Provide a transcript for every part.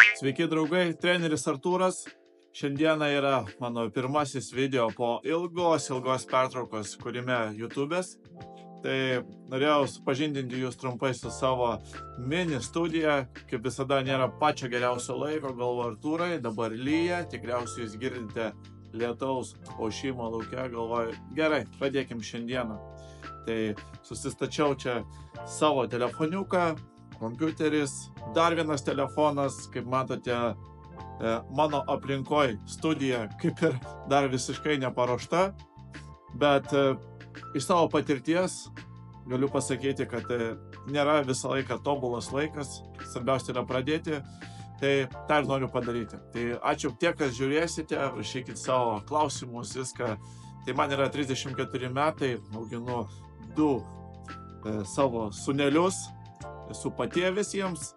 Sveiki draugai, treneris Artūras. Šiandieną yra mano pirmasis video po ilgos pertraukos kūrime YouTube'ės. Tai norėjau supažindinti jūs trumpai su savo mini studija. Kaip visada nėra pačio geriausio laiko, galvo Artūrai, dabar lyja, tikriausiai jūs girdite lietaus ošimo lauke, galvoju, gerai, pradėkim šiandieną. Tai susistačiau čia savo telefoniuką, kompiuteris, dar vienas telefonas, kaip matote, mano aplinkoj studija kaip ir dar visiškai neparuošta, bet iš savo patirties galiu pasakyti, kad nėra visą laiką tobulas laikas, svarbiausia yra pradėti, tai tą ir noriu padaryti. Tai ačiū tie, kas žiūrėsite, rašykit savo klausimus, viską. Tai man yra 34 metai, auginu 2 savo sūnelius, esu patėvis jiems,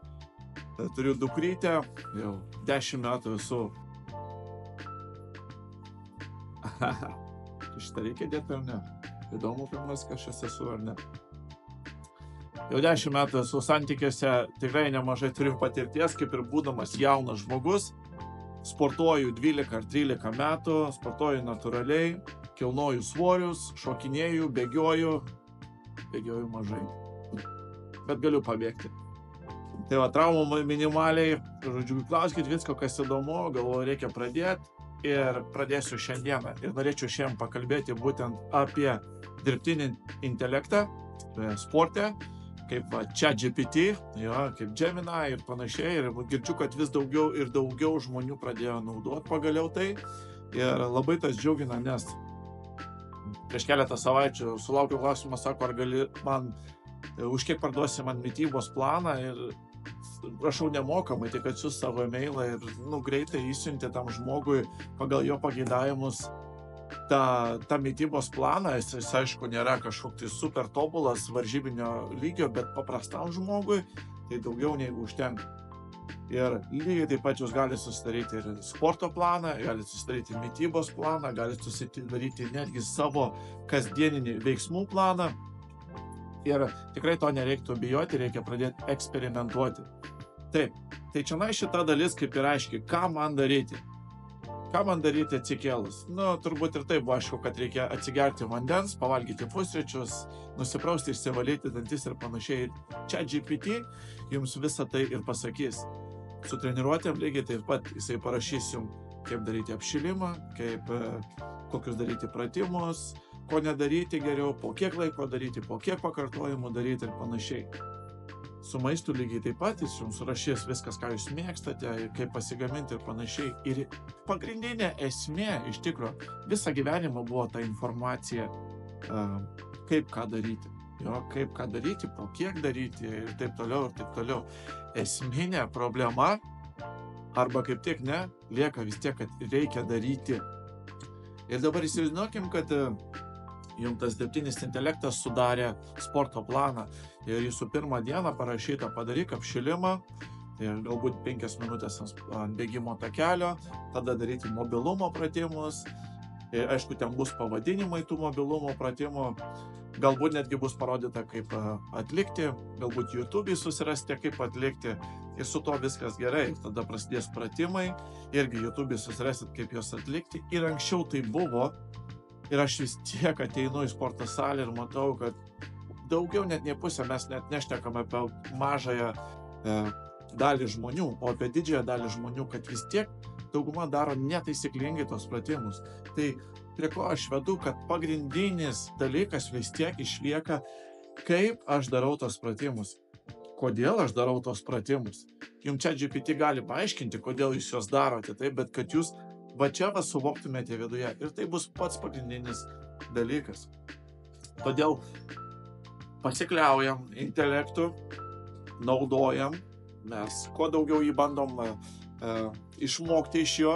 turiu dukrytę, jau 10 metų esu. Šitą reikia dėti ar ne? Įdomu, pirmas, kas aš esu ar ne. Jau 10 metų esu santykiuose, tikrai nemažai turiu patirties, kaip ir būdamas jaunas žmogus. Sportuoju 12 ar 13 metų, sportuoju natūraliai, kilnoju svorius, šokinėju, bėgioju mažai, bet galiu pabėgti. Tai va, traumų minimaliai, žodžiu, klauskit visko, kas įdomu, galvoju, reikia pradėti ir pradėsiu šiandieną. Ir norėčiau šiandien pakalbėti būtent apie dirbtinį intelektą sporte, kaip ChatGPT, kaip Gemini ir panašiai. Ir girdžiu, kad vis daugiau ir daugiau žmonių pradėjo naudoti pagaliau tai. Ir labai tas džiugina, nes prieš keletą savaičių sulaukiau klausimą, sako, ar gali man už kiek parduosi man mitybos planą ir prašau nemokamai, tik atsiųs savo e-mailą ir greitai įsiuntė tam žmogui pagal jo pageidavimus tą mitybos planą. Jis aišku nėra kažkoks tai super tobulas varžybinio lygio, bet paprastam žmogui tai daugiau negu užtenka. Ir lygiai taip pat jūs galite susidaryti ir sporto planą, galite susidaryti mitybos planą, galite susidaryti netgi savo kasdieninį veiksmų planą. Ir tikrai to nereiktų bijoti, reikia pradėti eksperimentuoti. Taip, tai čia šita dalis kaip ir aiškiai, ką man daryti. Ką man daryti atsikėlus? Turbūt ir taip buvo aišku, kad reikia atsigerti vandens, pavalgyti pusryčius, nusiprausti, išsivalyti dantis ir panašiai. ChatGPT jums visą tai ir pasakys. Su treniruotėm lygiai taip pat jisai parašys jums, kaip daryti apšilimą, kokius daryti pratimus, ko nedaryti geriau, po kiek laiko daryti, po kiek pakartojimų daryti ir panašiai. Su maistu lygiai taip pat jis jums surašys viskas, ką jūs mėgstate, kaip pasigaminti ir panašiai. Ir pagrindinė esmė, iš tikro, visą gyvenimą buvo ta informacija, kaip ką daryti. Kaip ką daryti, po kiek daryti ir taip toliau ir taip toliau. Esminė problema, arba kaip tik ne, lieka vis tiek, kad reikia daryti. Ir dabar įsivaizduokim, kad jums tas dirbtinis intelektas sudarė sporto planą ir jūsų pirmą dieną parašyta padaryk apšilimą, galbūt 5 minutės ant bėgimo takelio, tada daryti mobilumo pratimus. Ir aišku, ten bus pavadinimai tų mobilumo pratimų, galbūt netgi bus parodyta, kaip atlikti, galbūt YouTube'į susirasti, kaip atlikti ir su to viskas gerai. Tada prasidės pratimai, irgi YouTube'į susirasit, kaip juos atlikti. Ir anksčiau tai buvo ir aš vis tiek ateinu į sporto salę ir matau, kad daugiau net nei pusę mes net nešnekame apie mažąją dalį žmonių, o apie didžiąją dalį žmonių, kad vis tiek dauguma daro netaisyklingai tos pratimus. Tai prie ko aš vedu, kad pagrindinis dalykas vis tiek išlieka, kaip aš darau tos pratimus. Kodėl aš darau tos pratimus. Jums ChatGPT gali paaiškinti, kodėl jūs juos darote, taip, bet kad jūs va čia suvoktumėte viduje. Ir tai bus pats pagrindinis dalykas. Todėl pasikliaujam intelektu, naudojam, mes kuo daugiau jį bandom išmokti iš jo,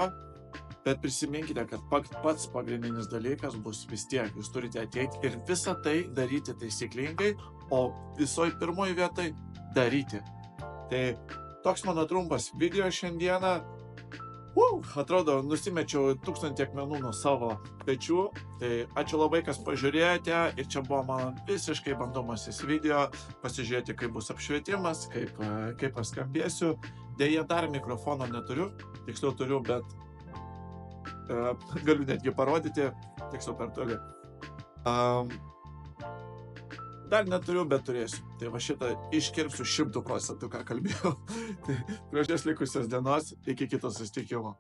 bet prisiminkite, kad pats pagrindinis dalykas bus vis tiek. Jūs turite ateiti ir visą tai daryti taisyklingai, o visoj pirmoji vietai daryti. Tai toks mano trumpas video šiandieną. atrodo, nusimečiau 1000 akmenų nuo savo pečių. Tai ačiū labai, kas pažiūrėjote. Ir čia buvo mano visiškai bandomasis video. Pasižiūrėti, kaip bus apšvietimas, kaip aš skambėsiu. Deja, dar mikrofono neturiu. Tiksliau turiu, bet galiu netgi parodyti. Tiksliau per toli. Dar neturiu, bet turėsiu. Tai va šitą iškirpsiu 100%, ką kalbėjau. Tai gražios likusios dienos, iki kito susitikimo.